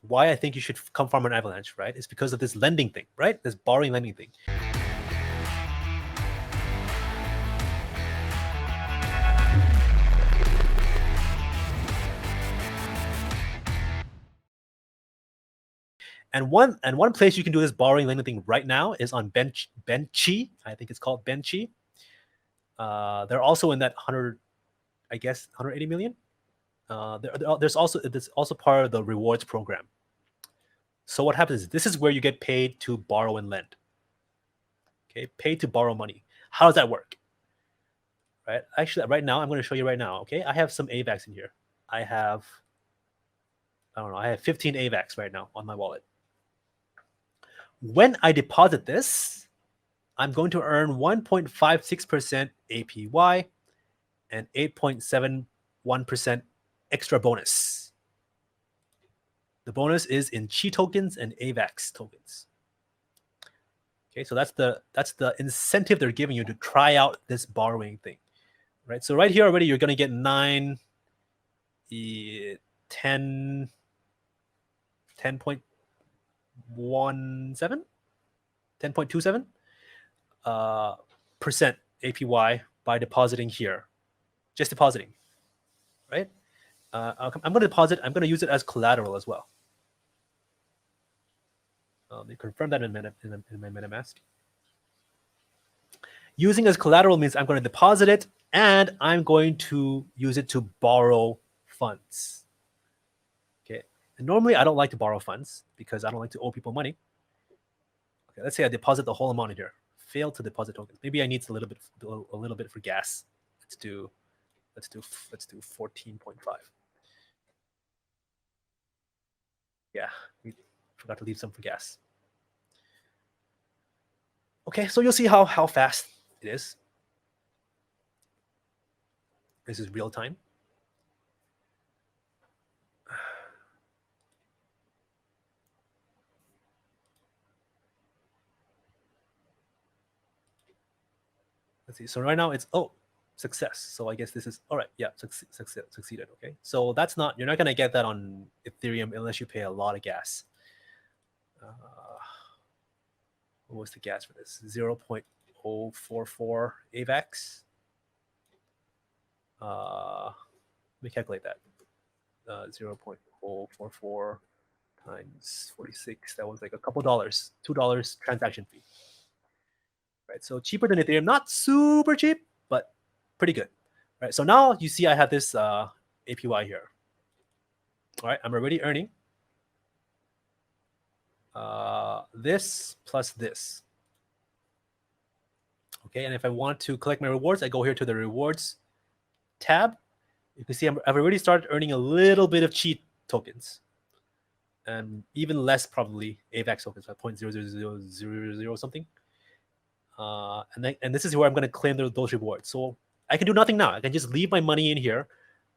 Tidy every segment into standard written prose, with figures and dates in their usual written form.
why I think you should come farm on Avalanche, right? Is because of this lending thing, right? This borrowing lending thing. And one place you can do this borrowing lending thing right now is on Benchy. I think it's called Benchy. They're also in that 100, I guess 180 million. There's also part of the rewards program. So what happens is this is where you get paid to borrow and lend. Okay, paid to borrow money. How does that work? Right. Actually, right now I'm going to show you right now. Okay, I have some AVAX in here. I have 15 AVAX right now on my wallet. When I deposit this, I'm going to earn 1.56% APY and 8.71% extra bonus. The bonus is in Chi tokens and AVAX tokens. Okay, so that's the incentive they're giving you to try out this borrowing thing, right? So right here already you're going to get 10.27 10.27 percent APY by depositing here, just depositing, right? I'm going to deposit. I'm going to use it as collateral as well. Let me confirm that in my MetaMask. Using as collateral means I'm going to deposit it and I'm going to use it to borrow funds. Okay. And normally I don't like to borrow funds because I don't like to owe people money. Okay, let's say I deposit the whole amount in here. Failed to deposit tokens. Maybe I need a little bit for gas. Let's do 14.5. Yeah, we forgot to leave some for gas. Okay, so you'll see how fast it is. This is real time. Let's see. So right now it's success. So I guess this is all right. Yeah, succeeded. Okay. So that's not, you're not gonna get that on Ethereum unless you pay a lot of gas. What was the gas for this? 0.044 AVAX. Let me calculate that. 0.044 times 46. That was like a couple dollars, $2 transaction fee. Right. So cheaper than Ethereum, not super cheap, but pretty good. Right. So now you see I have this APY here. All right. I'm already earning this plus this. Okay. And if I want to collect my rewards, I go here to the rewards tab. You can see I've already started earning a little bit of cheat tokens. And even less probably AVAX tokens, like 0.00000 something. And this is where I'm going to claim those rewards. So I can do nothing now. I can just leave my money in here,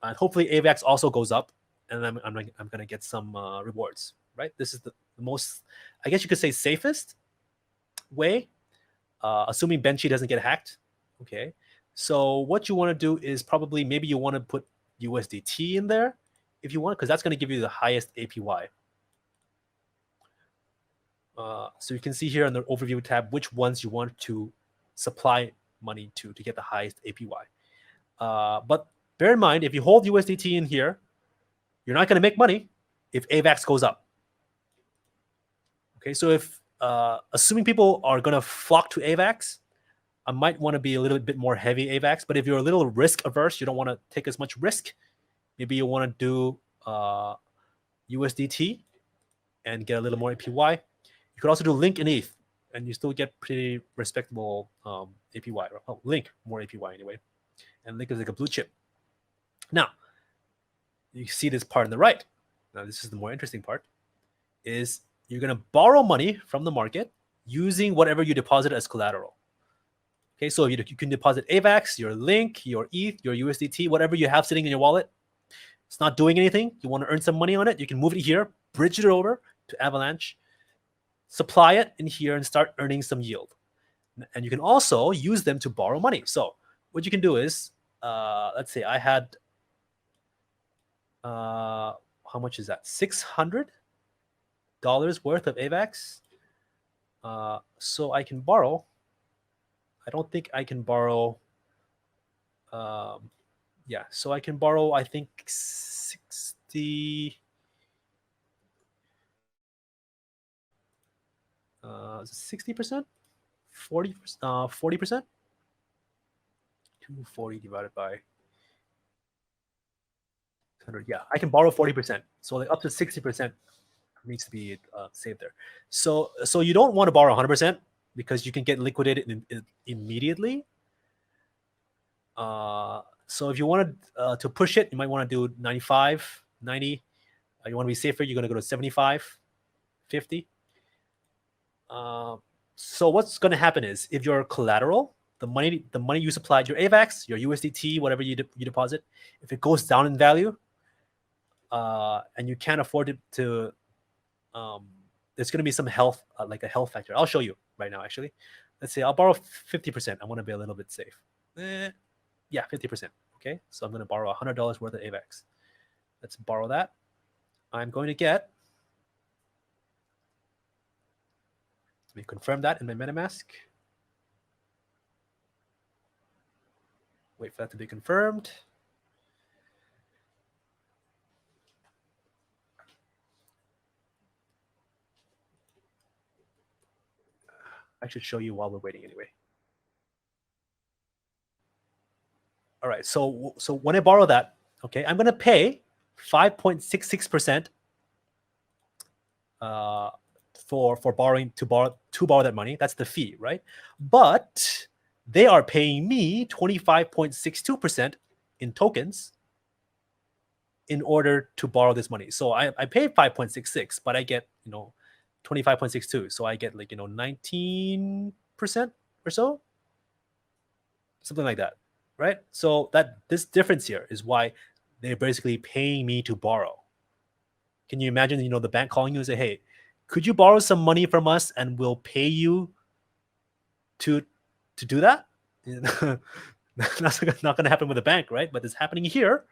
and hopefully AVAX also goes up, and I'm going to get some rewards. Right? This is the most, I guess you could say, safest way, assuming Benchy doesn't get hacked. Okay. So what you want to do is probably maybe you want to put USDT in there if you want, because that's going to give you the highest APY. So you can see here on the overview tab which ones you want to supply money to get the highest APY. But bear in mind, if you hold USDT in here, you're not going to make money if AVAX goes up. Okay, so if assuming people are going to flock to AVAX, I might want to be a little bit more heavy AVAX. But if you're a little risk averse, you don't want to take as much risk, maybe you want to do USDT and get a little more APY. You could also do Link and ETH, and you still get pretty respectable APY. Oh, Link, more APY anyway. And Link is like a blue chip. Now, you see this part on the right. Now, this is the more interesting part, is you're going to borrow money from the market using whatever you deposit as collateral. Okay, so you can deposit AVAX, your Link, your ETH, your USDT, whatever you have sitting in your wallet. It's not doing anything. You want to earn some money on it. You can move it here, bridge it over to Avalanche, supply it in here, and start earning some yield. And you can also use them to borrow money. So what you can do is, let's say I had, how much is that? 600. worth of AVAX. So I can borrow. I don't think I can borrow. Yeah, so I can borrow, I think 60. 60%, 40%. 240 divided by 100. Yeah, I can borrow 40%. So like up to 60% needs to be saved there. So you don't want to borrow 100% because you can get liquidated immediately. So if you wanted to push it, you might want to do 95, 90. You want to be safer, you're going to go to 75, 50. So what's going to happen is if your collateral, the money you supplied, your AVAX, your USDT, whatever you deposit, if it goes down in value, and you can't afford it to, there's going to be some health, like a health factor. I'll show you right now, actually. Let's say I'll borrow 50%. I want to be a little bit safe. Yeah, 50%. Okay, so I'm going to borrow $100 worth of AVAX. Let's borrow that. I'm going to get, let me confirm that in my MetaMask. Wait for that to be confirmed. I should show you while we're waiting anyway. All right, so when I borrow that, okay, I'm going to pay 5.66% for borrowing to borrow that money. That's the fee, right? But they are paying me 25.62% in tokens in order to borrow this money. So I pay 5.66, but I get 25.62. So I get 19% or so, something like that, right? So this difference here is why they're basically paying me to borrow. Can you imagine, the bank calling you and say, hey, could you borrow some money from us and we'll pay you to do that? That's not going to happen with a bank, right? But it's happening here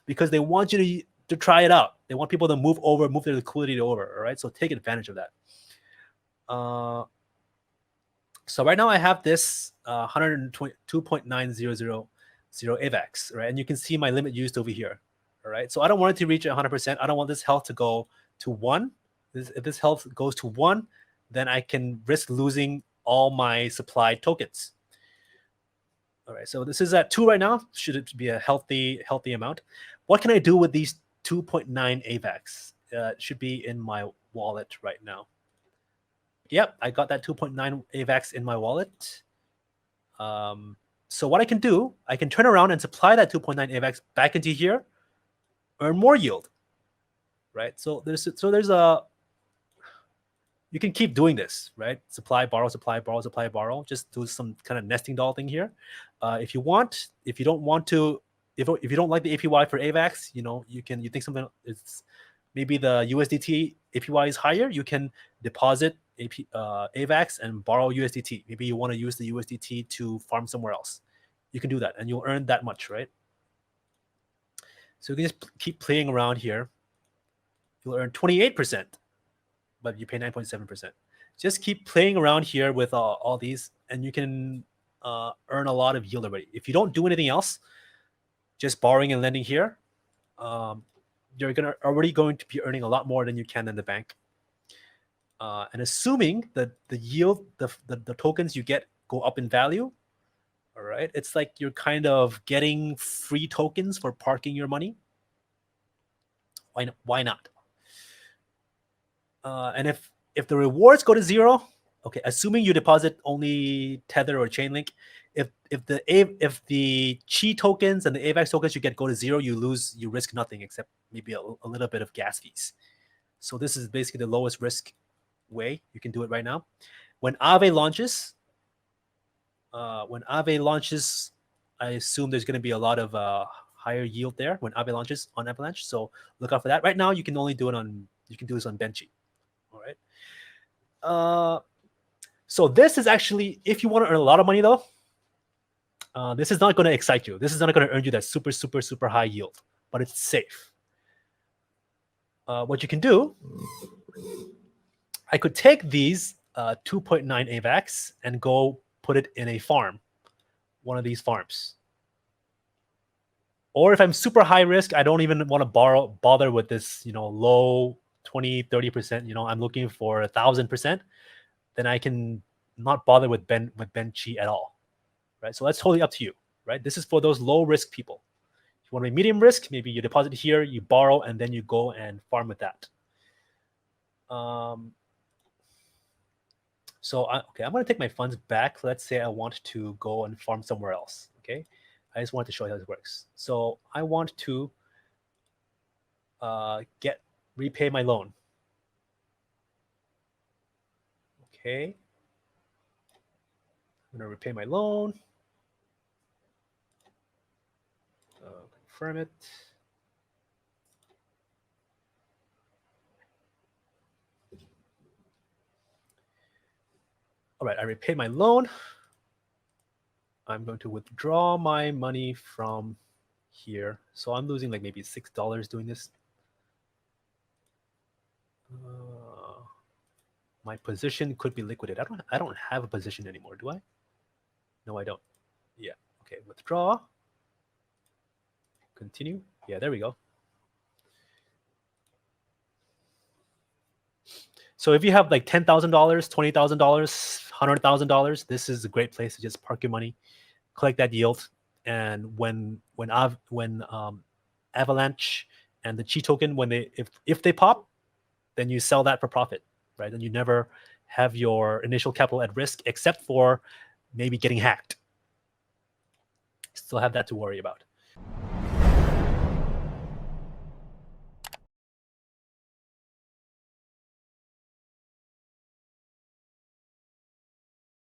because they want you to try it out. They want people to move their liquidity over, all right? So take advantage of that. So right now I have this 122.900 AVAX, right? And you can see my limit used over here, all right? So I don't want it to reach 100%. I don't want this health to go to 1. If this health goes to 1, then I can risk losing all my supplied tokens. All right, so this is at 2 right now. Should it be a healthy amount? What can I do with these 2.9 AVAX? It should be in my wallet right now. Yep, I got that 2.9 AVAX in my wallet. So what I can do, I can turn around and supply that 2.9 AVAX back into here, earn more yield, right? So there's you can keep doing this, right? Supply, borrow, supply, borrow, supply, borrow. Just do some kind of nesting doll thing here. If you want, if you don't want to, if you don't like the APY for AVAX, you think something is maybe the USDT APY is higher. You can deposit AVAX and borrow USDT. Maybe you want to use the USDT to farm somewhere else. You can do that, and you'll earn that much, right? So you can just keep playing around here. You'll earn 28%. But you pay 9.7%. Just keep playing around here with all these, and you can earn a lot of yield already. If you don't do anything else, just borrowing and lending here, you're already going to be earning a lot more than you can in the bank. And assuming that the yield, the tokens you get go up in value, all right, it's like you're kind of getting free tokens for parking your money. Why not? And if the rewards go to 0, okay, assuming you deposit only Tether or Chainlink, if the Chi tokens and the AVAX tokens you get go to 0, you risk nothing except maybe a little bit of gas fees. So this is basically the lowest risk way you can do it right now. When Aave launches, I assume there's going to be a lot of higher yield there when Aave launches on Avalanche. So look out for that. Right now, you can only do this on Benchy. All right. So this is actually, if you want to earn a lot of money though, this is not going to excite you. This is not going to earn you that super, super, super high yield, but it's safe. What you can do I could take these 2.9 AVAX and go put it in a farm, one of these farms. Or if I'm super high risk, I don't even want to bother with this, low 20, 30%, I'm looking for 1,000%, then I can not bother with Benchy at all, right? So that's totally up to you, right? This is for those low risk people. If you want to be medium risk, maybe you deposit here, you borrow, and then you go and farm with that. So okay, I'm going to take my funds back. Let's say I want to go and farm somewhere else. Okay, I just want to show you how this works. So I want to repay my loan. Okay, I'm going to repay my loan. Confirm it. All right, I repaid my loan. I'm going to withdraw my money from here. So I'm losing like maybe $6 doing this. My position could be liquidated. I don't have a position anymore, do I? No, I don't. Yeah. Okay, withdraw. Continue. Yeah, there we go. So if you have like $10,000, $20,000, $100,000, this is a great place to just park your money, collect that yield, and when Avalanche and the Chi token, if they pop, then you sell that for profit, right? And you never have your initial capital at risk, except for maybe getting hacked. Still have that to worry about.